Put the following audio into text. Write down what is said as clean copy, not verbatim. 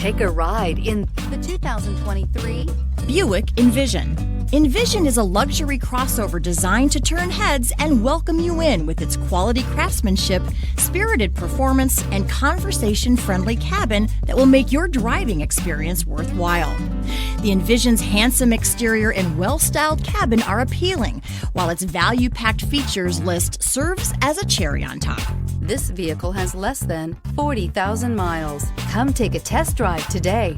Take a ride in the 2023 Buick Envision. Envision is a luxury crossover designed to turn heads and welcome you in with its quality craftsmanship, spirited performance, and conversation-friendly cabin that will make your driving experience worthwhile. The Envision's handsome exterior and well-styled cabin are appealing, while its value-packed features list serves as a cherry on top. This vehicle has less than 40,000 miles. Come take a test drive today.